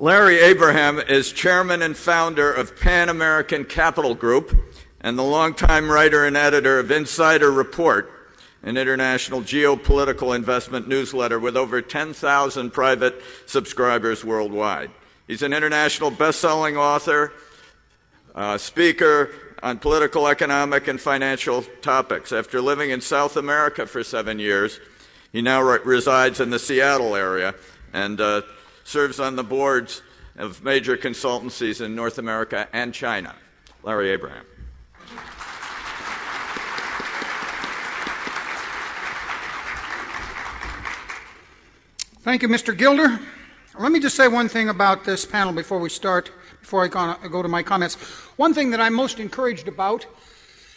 Larry Abraham is chairman and founder of Pan American Capital Group and the longtime writer and editor of Insider Report, an international geopolitical investment newsletter with over 10,000 private subscribers worldwide. He's an international best-selling author, speaker on political, economic, and financial topics. After living in South America for 7 years, he now resides in the Seattle area and serves on the boards of major consultancies in North America and China. Larry Abraham. Thank you, Mr. Gilder. Let me just say one thing about this panel before we start, before I go to my comments. One thing that I'm most encouraged about,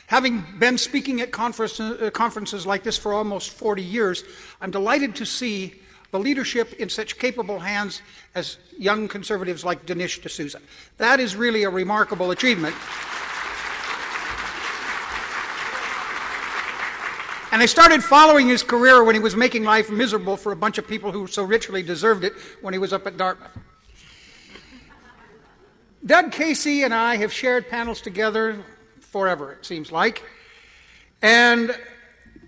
having been speaking at conferences like this for almost 40 years, I'm delighted to see the leadership in such capable hands as young conservatives like Dinesh D'Souza. That is really a remarkable achievement. And I started following his career when he was making life miserable for a bunch of people who so richly deserved it when he was up at Dartmouth. Doug Casey and I have shared panels together forever, it seems like. And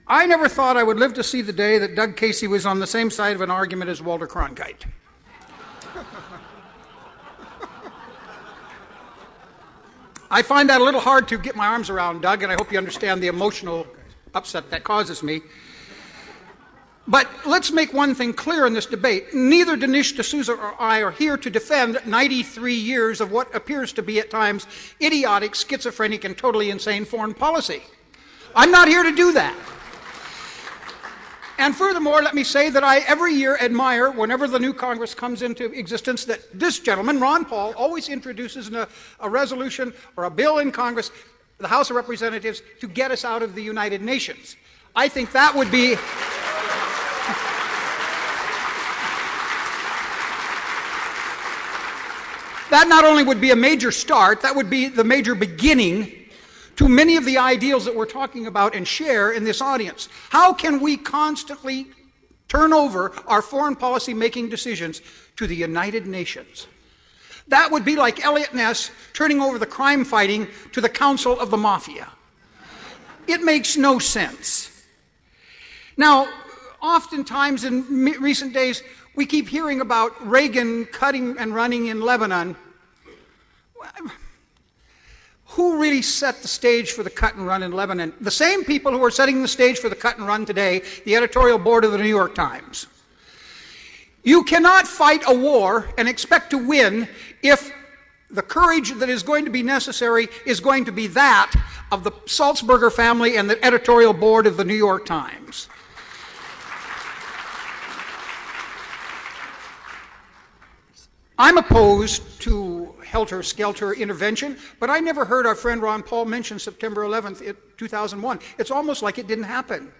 I never thought I would live to see the day that Doug Casey was on the same side of an argument as Walter Cronkite. I find that a little hard to get my arms around, Doug, and I hope you understand the emotional upset that causes me. But let's make one thing clear in this debate. Neither Dinesh D'Souza or I are here to defend 93 years of what appears to be at times idiotic, schizophrenic, and totally insane foreign policy. I'm not here to do that. And furthermore, let me say that I every year admire, whenever the new Congress comes into existence, that this gentleman, Ron Paul, always introduces a resolution or a bill in Congress, the House of Representatives, to get us out of the United Nations. I think that would be... that not only would be a major start, that would be the major beginning to many of the ideals that we're talking about and share in this audience. How can we constantly turn over our foreign policy making decisions to the United Nations? That would be like Eliot Ness turning over the crime fighting to the Council of the Mafia. It makes no sense. Now, oftentimes in recent days, we keep hearing about Reagan cutting and running in Lebanon. Who really set the stage for the cut and run in Lebanon? The same people who are setting the stage for the cut and run today, the editorial board of the New York Times. You cannot fight a war and expect to win if the courage that is going to be necessary is going to be that of the Salzburger family and the editorial board of the New York Times. I'm opposed to helter-skelter intervention, but I never heard our friend Ron Paul mention September 11th, 2001. It's almost like it didn't happen.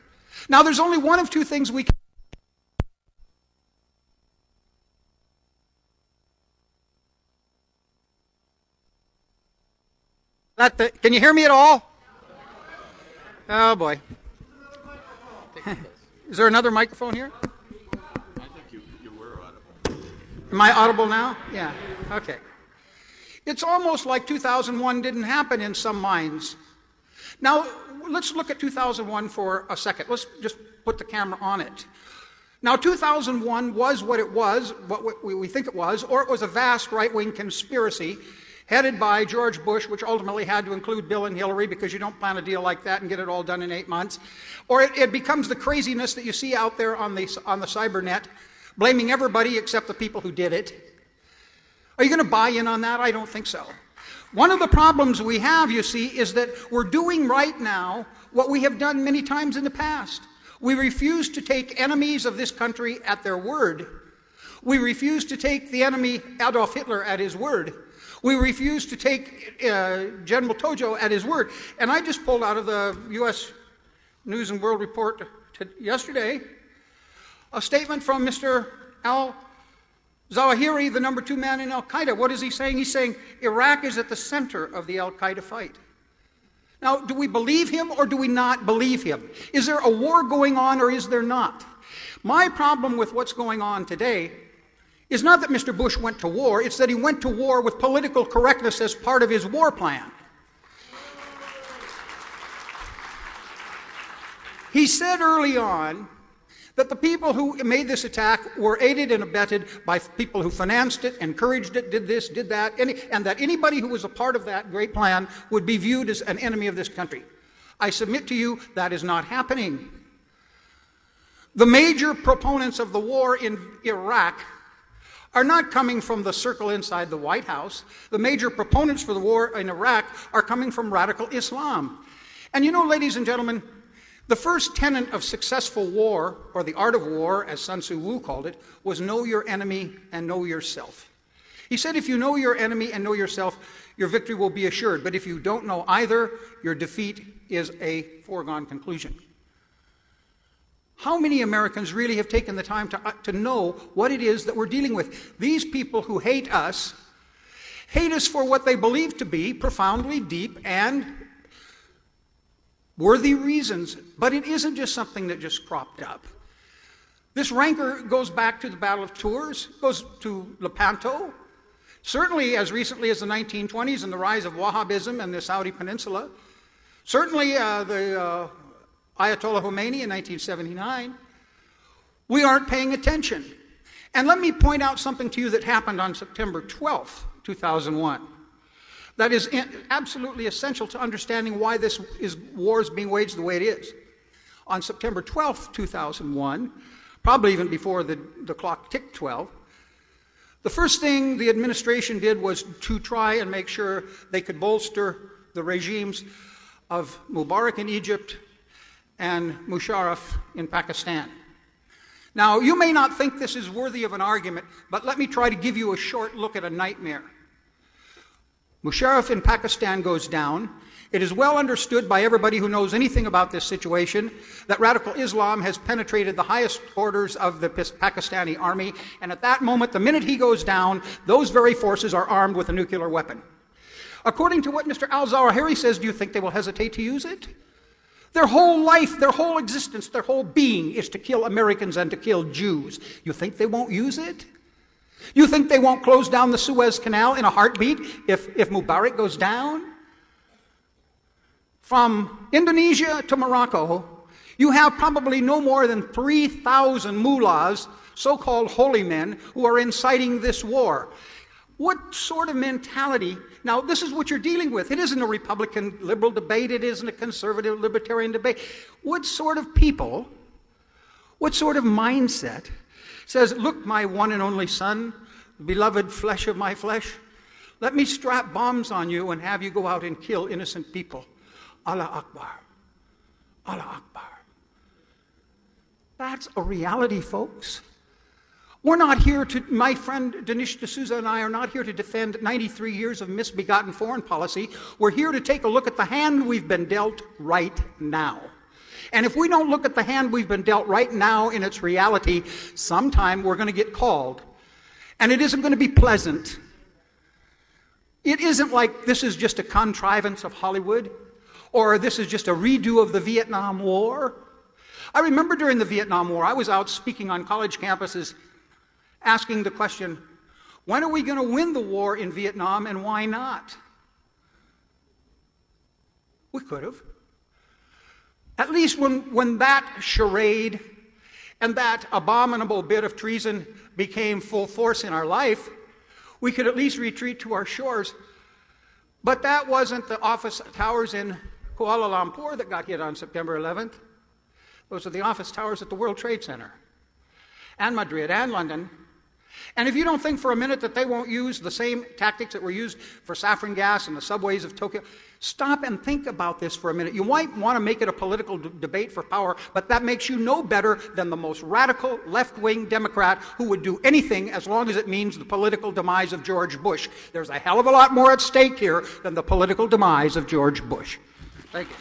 Now, there's only one of two things we can... Can you hear me at all? Oh, boy. Is there another microphone here? Am I audible now? Yeah, okay. It's almost like 2001 didn't happen in some minds. Now, let's look at 2001 for a second. Let's just put the camera on it. Now, 2001 was what it was, what we think it was, or it was a vast right-wing conspiracy headed by George Bush, which ultimately had to include Bill and Hillary, because you don't plan a deal like that and get it all done in 8 months. Or it becomes the craziness that you see out there on the cybernet, blaming everybody except the people who did it. Are you going to buy in on that? I don't think so. One of the problems we have, you see, is that we're doing right now what we have done many times in the past. We refuse to take enemies of this country at their word. We refuse to take the enemy Adolf Hitler at his word. We refuse to take General Tojo at his word. And I just pulled out of the U.S. News and World Report yesterday a statement from Mr. al-Zawahiri, the number 2 man in al-Qaeda. What is he saying? He's saying Iraq is at the center of the al-Qaeda fight. Now, do we believe him or do we not believe him? Is there a war going on or is there not? My problem with what's going on today is not that Mr. Bush went to war, it's that he went to war with political correctness as part of his war plan. He said early on that the people who made this attack were aided and abetted by people who financed it, encouraged it, did this, did that, and that anybody who was a part of that great plan would be viewed as an enemy of this country. I submit to you that is not happening. The major proponents of the war in Iraq are not coming from the circle inside the White House. The major proponents for the war in Iraq are coming from radical Islam. And you know, ladies and gentlemen, the first tenet of successful war, or the art of war, as Sun Tzu called it, was know your enemy and know yourself. He said if you know your enemy and know yourself, your victory will be assured. But if you don't know either, your defeat is a foregone conclusion. How many Americans really have taken the time to know what it is that we're dealing with? These people who hate us for what they believe to be profoundly deep and worthy reasons, but it isn't just something that just cropped up. This rancor goes back to the Battle of Tours, goes to Lepanto, certainly as recently as the 1920s and the rise of Wahhabism and the Saudi Peninsula, certainly the Ayatollah Khomeini in 1979. We aren't paying attention. And let me point out something to you that happened on September 12th, 2001. That is absolutely essential to understanding why this war is being waged the way it is. On September 12th, 2001, probably even before the clock ticked 12, the first thing the administration did was to try and make sure they could bolster the regimes of Mubarak in Egypt and Musharraf in Pakistan. Now, you may not think this is worthy of an argument, but let me try to give you a short look at a nightmare. Musharraf in Pakistan goes down. It is well understood by everybody who knows anything about this situation that radical Islam has penetrated the highest orders of the Pakistani army, and at that moment, the minute he goes down, those very forces are armed with a nuclear weapon. According to what Mr. al-Zawahiri says, do you think they will hesitate to use it? Their whole life, their whole existence, their whole being is to kill Americans and to kill Jews. You think they won't use it? You think they won't close down the Suez Canal in a heartbeat if Mubarak goes down? From Indonesia to Morocco, you have probably no more than 3,000 mullahs, so-called holy men, who are inciting this war. What sort of mentality? Now, this is what you're dealing with. It isn't a Republican liberal debate. It isn't a conservative libertarian debate. What sort of people, what sort of mindset says, look, my one and only son, beloved flesh of my flesh, let me strap bombs on you and have you go out and kill innocent people. Allah Akbar. Allah Akbar. That's a reality, folks. We're not here to, my friend Dinesh D'Souza and I are not here to defend 93 years of misbegotten foreign policy. We're here to take a look at the hand we've been dealt right now. And if we don't look at the hand we've been dealt right now in its reality, sometime we're going to get called. And it isn't going to be pleasant. It isn't like this is just a contrivance of Hollywood, or this is just a redo of the Vietnam War. I remember during the Vietnam War, I was out speaking on college campuses asking the question, when are we going to win the war in Vietnam and why not? We could have. At least when that charade and that abominable bit of treason became full force in our life, we could at least retreat to our shores. But that wasn't the office towers in Kuala Lumpur that got hit on September 11th. Those are the office towers at the World Trade Center, and Madrid, and London. And if you don't think for a minute that they won't use the same tactics that were used for saffron gas in the subways of Tokyo, stop and think about this for a minute. You might want to make it a political debate for power, but that makes you no better than the most radical left-wing Democrat who would do anything as long as it means the political demise of George Bush. There's a hell of a lot more at stake here than the political demise of George Bush. Thank you.